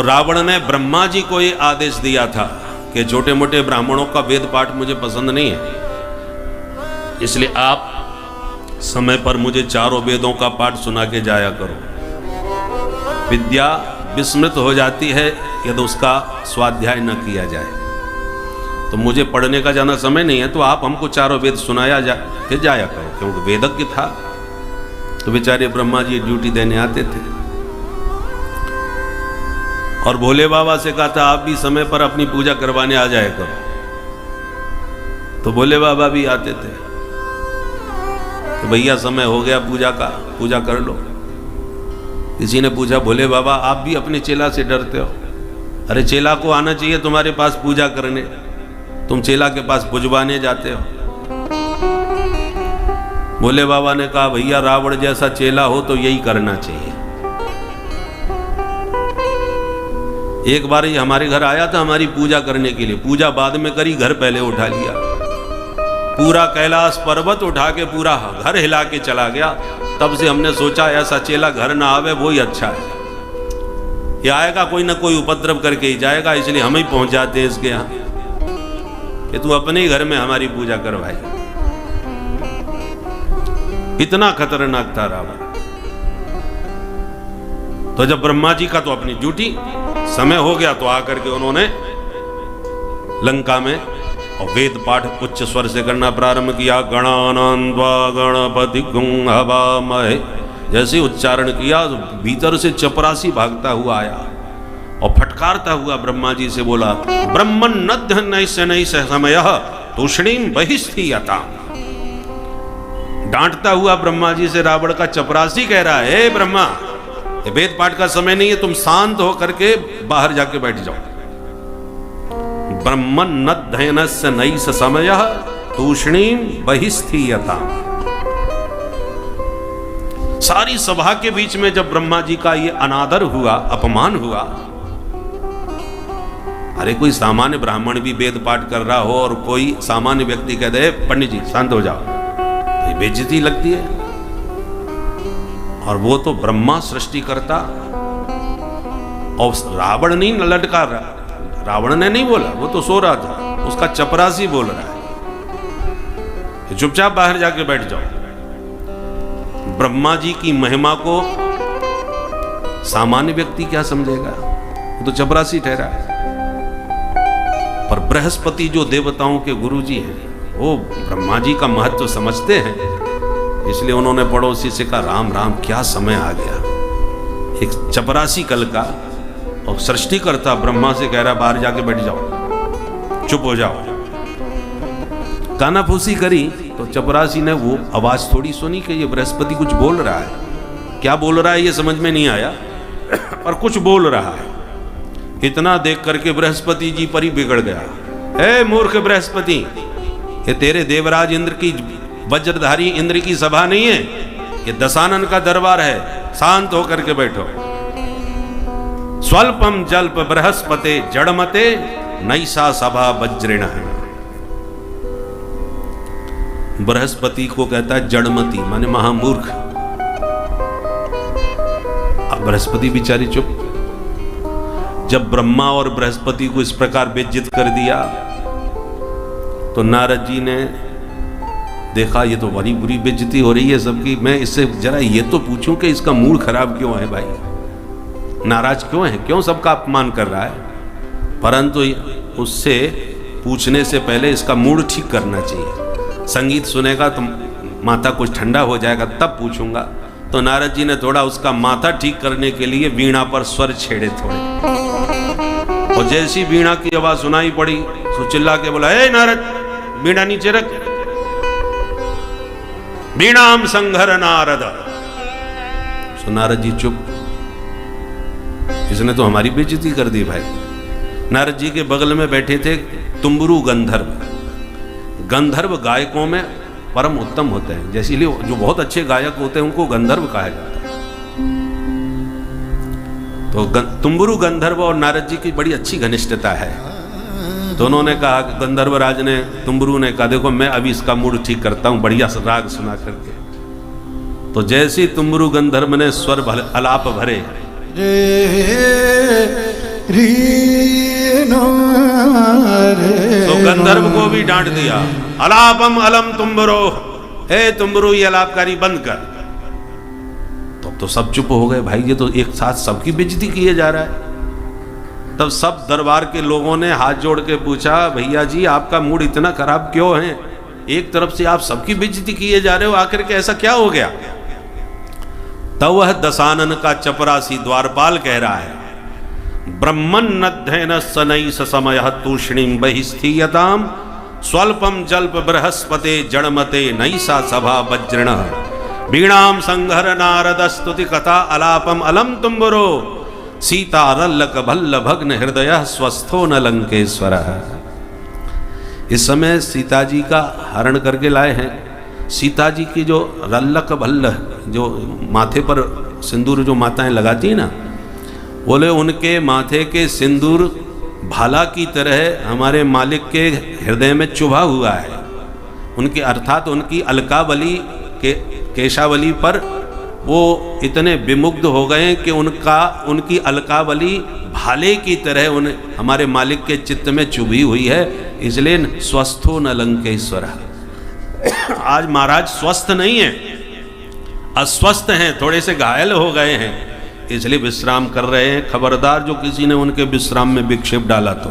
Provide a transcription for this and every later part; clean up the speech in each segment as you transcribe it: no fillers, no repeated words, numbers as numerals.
रावण ने ब्रह्मा जी को ये आदेश दिया था कि छोटे मोटे ब्राह्मणों का वेद पाठ मुझे पसंद नहीं है, इसलिए आप समय पर मुझे चारों वेदों का पाठ सुना के जाया करो। विद्या विस्मृत हो जाती है यदि उसका स्वाध्याय न किया जाए। तो मुझे पढ़ने का ज्यादा समय नहीं है, तो आप हमको चारों वेद सुनाया जाया करो, क्योंकि वेदज्ञ था। तो बेचारे ब्रह्मा जी ड्यूटी देने आते थे और भोले बाबा से कहा था आप भी समय पर अपनी पूजा करवाने आ जाया करो। तो भोले बाबा भी आते थे, तो भैया समय हो गया पूजा का, पूजा कर लो। किसी ने पूछा भोले बाबा आप भी अपने चेला से डरते हो? अरे चेला को आना चाहिए तुम्हारे पास पूजा करने, तुम चेला के पास पुजवाने जाते हो। भोले बाबा ने कहा भैया रावण जैसा चेला हो तो यही करना चाहिए। एक बार ये हमारे घर आया था हमारी पूजा करने के लिए, पूजा बाद में करी, घर पहले उठा लिया। पूरा कैलाश पर्वत उठा के पूरा घर हिला के चला गया। तब से हमने सोचा ऐसा चेला घर ना आवे वो ही अच्छा है। ये आएगा कोई ना कोई उपद्रव करके ही जाएगा, इसलिए हम ही पहुंच जाते हैं इसके यहाँ कि तू अपने ही घर में हमारी पूजा करवाई। इतना खतरनाक था रावण। तो जब ब्रह्मा जी का तो अपनी ड्यूटी समय हो गया, तो आकर के उन्होंने लंका में और वेद पाठ उच्च स्वर से करना प्रारंभ किया। गणानान्वा गणपति हवामहे, जैसे उच्चारण किया तो भीतर से चपरासी भागता हुआ आया और फटकारता हुआ ब्रह्मा जी से बोला ब्रह्मन् नद्य नैष समयः तूष्णीम बहिस्थीयताम्। डांटता हुआ ब्रह्मा जी से रावण का चपरासी कह रहा है हे ब्रह्मा, ये वेद पाठ का समय नहीं है, तुम शांत होकर के बाहर जाके बैठ जाओ। ब्रह्मन् नद्यनस्य नैष समयः तूष्णीम बहिस्थीयताम्। सारी सभा के बीच में जब ब्रह्मा जी का ये अनादर हुआ, अपमान हुआ, अरे कोई सामान्य ब्राह्मण भी वेद पाठ कर रहा हो और कोई सामान्य व्यक्ति कह दे पंडित जी शांत हो जाओ, तो बेइज्जती लगती है। और वो तो ब्रह्मा सृष्टि करता, और रावण नहीं लटका रहा, रावण ने नहीं बोला, वो तो सो रहा था, उसका चपरासी बोल रहा है चुपचाप बाहर जाके बैठ जाओ। ब्रह्मा जी की महिमा को सामान्य व्यक्ति क्या समझेगा, वो तो चपरासी ठहरा है। पर बृहस्पति जो देवताओं के गुरु जी हैं, वो ब्रह्मा जी का महत्व समझते हैं, इसलिए उन्होंने पड़ोसी से कहा राम राम क्या समय आ गया। एक चपरासी कल का और सृष्टिकर्ता ब्रह्मा से कह रहा बाहर जाके बैठ जाओ, चुप हो जाओ। कानाफूसी करी तो चपरासी ने वो आवाज थोड़ी सुनी कि ये बृहस्पति कुछ बोल रहा है। क्या बोल रहा है ये समझ में नहीं आया, पर कुछ बोल रहा है। इतना देख करके बृहस्पति जी पर ही बिगड़ गया। हे मूर्ख बृहस्पति, ये तेरे देवराज इंद्र की, वज्रधारी इंद्र की सभा नहीं है, ये दशानन का दरबार है, शांत होकर के बैठो। स्वल्पम जल्प बृहस्पते जड़मते नैषा सभा वज्रिण। बृहस्पति को कहता है जड़मती, माने महामूर्ख। अब बृहस्पति बेचारी चुप। जब ब्रह्मा और बृहस्पति को इस प्रकार बेइज्जत कर दिया तो नारद जी ने देखा ये तो बड़ी बुरी बेइज्जती हो रही है सबकी, मैं इससे जरा ये तो पूछूं कि इसका मूड खराब क्यों है, भाई नाराज क्यों है, क्यों सबका अपमान कर रहा है। परंतु उससे पूछने से पहले इसका मूड ठीक करना चाहिए। संगीत सुनेगा तो माथा कुछ ठंडा हो जाएगा, तब पूछूंगा। तो नारद जी ने थोड़ा उसका माथा ठीक करने के लिए वीणा पर स्वर छेड़े थोड़े, और जैसी वीणा की आवाज सुनाई पड़ी तो चिल्ला के बोला ए नारद वीणा नीचे रख, वीणाम संघर नारद। सो नारद जी चुप, इसने तो हमारी बेइज्जती कर दी भाई। नारद जी के बगल में बैठे थे तुम्बरू गंधर्व। गंधर्व गायकों में परम उत्तम होते हैं, जैसे लिए जो बहुत अच्छे गायक होते हैं उनको गंधर्व कहा जाता है। तो तुम्बरू गंधर्व और नारद जी की बड़ी अच्छी घनिष्ठता है। तो उन्होंने कहा, गंधर्व राज ने, तुम्बरू ने कहा देखो मैं अभी इसका मूड ठीक करता हूं बढ़िया सा राग सुना करके। तो जैसे तुम्बरू गंधर्व ने स्वर आलाप भरे तो गंधर्व को भी डांट दिया, अलापम अलम तुम्बरो, हे तुम्बरू ये अलापकारी बंद कर। तो सब चुप हो गए, भाई ये तो एक साथ सबकी बेइज्जती किए जा रहा है। तब सब दरबार के लोगों ने हाथ जोड़ के पूछा, भैया जी आपका मूड इतना खराब क्यों है? एक तरफ से आप सबकी बेइज्जती किए जा रहे हो, आखिर के ऐसा क्या हो गया? तब वह दशानन का चपरासी द्वारपाल कह रहा है, ब्रह्मन नध्ययन सनई समय तूष्णीम बहिस्थीयताम स्वल्पम जल्प बृहस्पते जड़मते नैसा सभा वज्रण वीणाम संघर नारद स्तुति कथा अलापम अलम तुम्बरो सीता रल्लक भल्ल भग्न हृदय स्वस्थो न लंकेश्वर। इस समय सीता जी का हरण करके लाए हैं। सीता जी की जो रल्लक भल्ल, जो माथे पर सिंदूर जो माताएं लगाती हैं ना, बोले उनके माथे के सिंदूर भाला की तरह हमारे मालिक के हृदय में चुभा हुआ है। उनके अर्थात उनकी अलकावली के केशावली पर वो इतने विमुग्ध हो गए कि उनकी अलकावली भाले की तरह हमारे मालिक के चित्त में चुभी हुई है, इसलिए स्वस्थो न लंकेश्वर। आज महाराज स्वस्थ नहीं है, अस्वस्थ हैं, थोड़े से घायल हो गए हैं, इसलिए विश्राम कर रहे हैं। खबरदार जो किसी ने उनके विश्राम में विक्षेप डाला तो।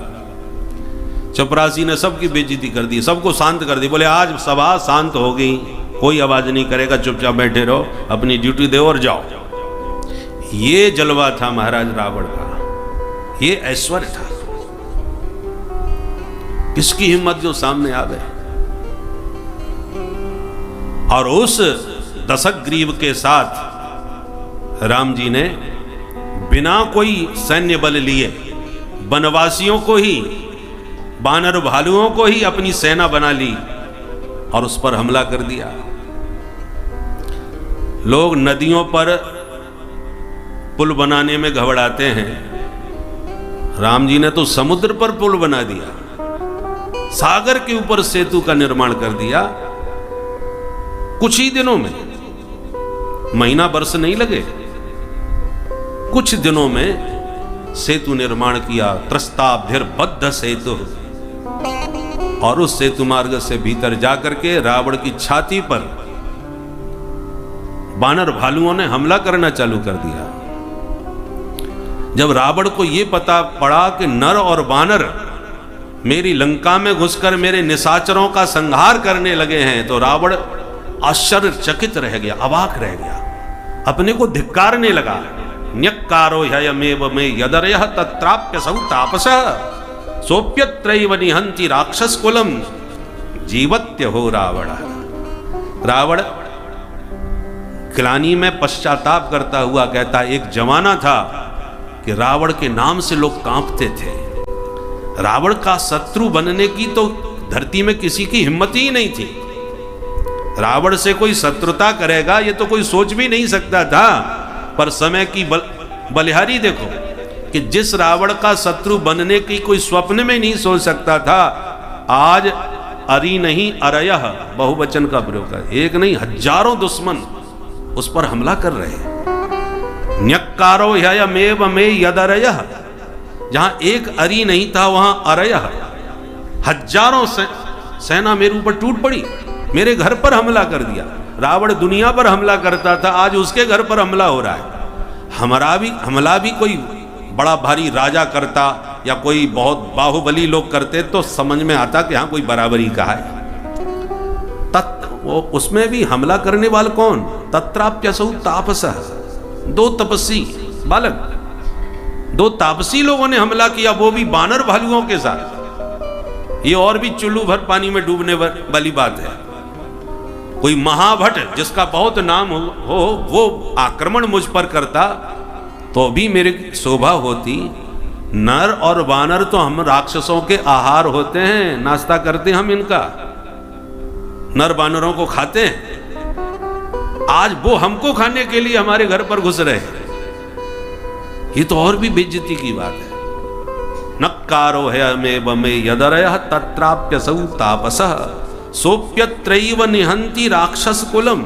चपरासी ने सबकी बेइज्जती कर दी, सबको शांत कर दी। बोले आज सभा शांत हो गई, कोई आवाज नहीं करेगा, चुपचाप बैठे रहो, अपनी ड्यूटी दो और जाओ। ये जलवा था महाराज रावण का, ये ऐश्वर्य था। किसकी हिम्मत जो सामने आ गए। और उस दशग्रीव के साथ राम जी ने बिना कोई सैन्य बल लिए वनवासियों को ही, बानर भालुओं को ही अपनी सेना बना ली और उस पर हमला कर दिया। लोग नदियों पर पुल बनाने में घबराते हैं, राम जी ने तो समुद्र पर पुल बना दिया, सागर के ऊपर सेतु का निर्माण कर दिया। कुछ ही दिनों में, महीना वर्ष नहीं लगे, कुछ दिनों में सेतु निर्माण किया। त्रस्ताभिर्बद्ध सेतु, और उस सेतु मार्ग से भीतर जाकर के रावण की छाती पर बानर भालुओं ने हमला करना चालू कर दिया। जब रावण को यह पता पड़ा कि नर और बानर मेरी लंका में घुसकर मेरे निशाचरों का संहार करने लगे हैं, तो रावण आश्चर्यचकित रह गया, अवाक रह गया, अपने को धिक्कारने लगा। न्यक्कारो ह्ययमेव मे यदरयः तत्राप्य सौ तापसः सोप्यत्रैव निहन्ति राक्षस कुलम जीवत्य हो रावण। रावण ग्लानि में पश्चाताप करता हुआ कहता, एक जमाना था कि रावण के नाम से लोग कांपते थे। रावण का शत्रु बनने की तो धरती में किसी की हिम्मत ही नहीं थी। रावण से कोई शत्रुता करेगा ये तो कोई सोच भी नहीं सकता था। पर समय की बलिहारी देखो कि जिस रावण का शत्रु बनने की कोई स्वप्न में नहीं सोच सकता था, आज अरि नहीं अरयः बहुवचन का प्रयोग कर, एक नहीं हजारों दुश्मन उस पर हमला कर रहे हैं। न्यक्कारो ह्ययमेव मे यदरयः, जहां एक अरि नहीं था वहां अरयः, हजारों सेना मेरे ऊपर टूट पड़ी, मेरे घर पर हमला कर दिया। रावण दुनिया पर हमला करता था, आज उसके घर पर हमला हो रहा है। हमला भी कोई बड़ा भारी राजा करता या कोई बहुत बाहुबली लोग करते तो समझ में आता कि हाँ कोई बराबरी का है। वो उसमें भी हमला करने वाला कौन? तत्राप्यसौ तापसः, दो तपस्वी बालक, दो तापसी लोगों ने हमला किया, वो भी बानर भालुओं के साथ। ये और भी चुल्लू भर पानी में डूबने वाली बात है। कोई महाभट जिसका बहुत नाम हो वो आक्रमण मुझ पर करता तो भी मेरी शोभा होती। नर और वानर तो हम राक्षसों के आहार होते हैं, नाश्ता करते हम इनका, नर वानरों को खाते हैं। आज वो हमको खाने के लिए हमारे घर पर घुस रहे, ये तो और भी बेइज्जती की बात है। नक्कारो है मे बमे यदरयः तत्राप्यसौ तापसः सोप्यत्रैव निहन्ति राक्षस कुलम,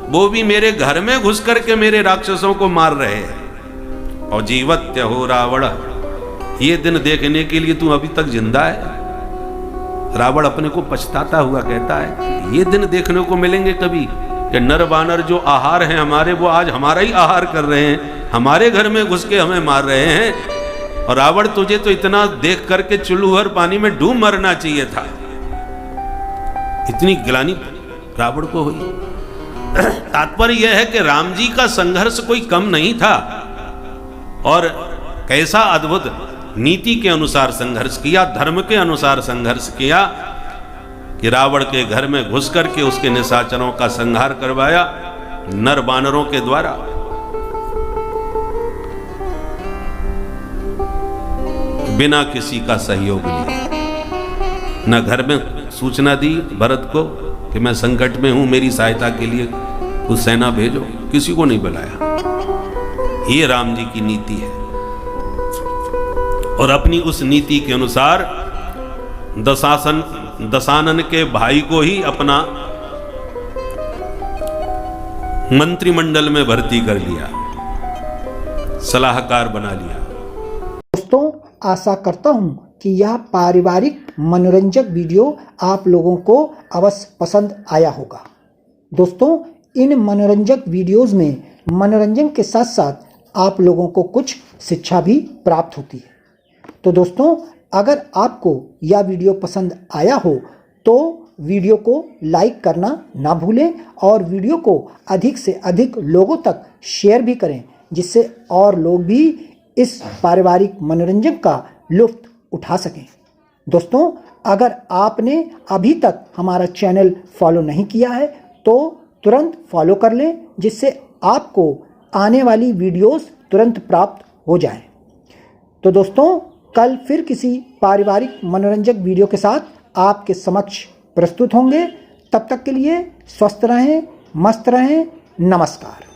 वो भी मेरे घर में घुस करके मेरे राक्षसों को मार रहे हैं। और जीवत्य हो रावण, ये दिन देखने के लिए तू अभी तक जिंदा है? रावण अपने को पछताता हुआ कहता है ये दिन देखने को मिलेंगे कभी कि नर बानर जो आहार हैं हमारे, वो आज हमारा ही आहार कर रहे हैं, हमारे घर में घुस के हमें मार रहे हैं। और रावण तुझे तो इतना देख करके चुल्लू और पानी में डूब मरना चाहिए था। इतनी गिलानी रावण को हुई। तात्पर्य यह है कि राम जी का संघर्ष कोई कम नहीं था, और कैसा अद्भुत नीति के अनुसार संघर्ष किया, धर्म के अनुसार संघर्ष किया कि रावण के घर में घुस करके उसके निशाचरों का संहार करवाया नर बानरों के द्वारा। बिना किसी का सहयोग लिए, न घर में सूचना दी भरत को कि मैं संकट में हूं, मेरी सहायता के लिए कुछ सेना भेजो, किसी को नहीं बुलाया। ये राम जी की नीति है। और अपनी उस नीति के अनुसार दशानन के भाई को ही अपना मंत्रिमंडल में भर्ती कर लिया, सलाहकार बना लिया। दोस्तों, आशा करता हूं कि यह पारिवारिक मनोरंजक वीडियो आप लोगों को अवश्य पसंद आया होगा। दोस्तों, इन मनोरंजक वीडियोस में मनोरंजन के साथ साथ आप लोगों को कुछ शिक्षा भी प्राप्त होती है। तो दोस्तों, अगर आपको यह वीडियो पसंद आया हो तो वीडियो को लाइक करना ना भूलें और वीडियो को अधिक से अधिक लोगों तक शेयर भी करें, जिससे और लोग भी इस पारिवारिक मनोरंजन का लुत्फ उठा सकें। दोस्तों, अगर आपने अभी तक हमारा चैनल फॉलो नहीं किया है तो तुरंत फॉलो कर लें, जिससे आपको आने वाली वीडियोस तुरंत प्राप्त हो जाए। तो दोस्तों, कल फिर किसी पारिवारिक मनोरंजक वीडियो के साथ आपके समक्ष प्रस्तुत होंगे। तब तक के लिए स्वस्थ रहें, मस्त रहें। नमस्कार।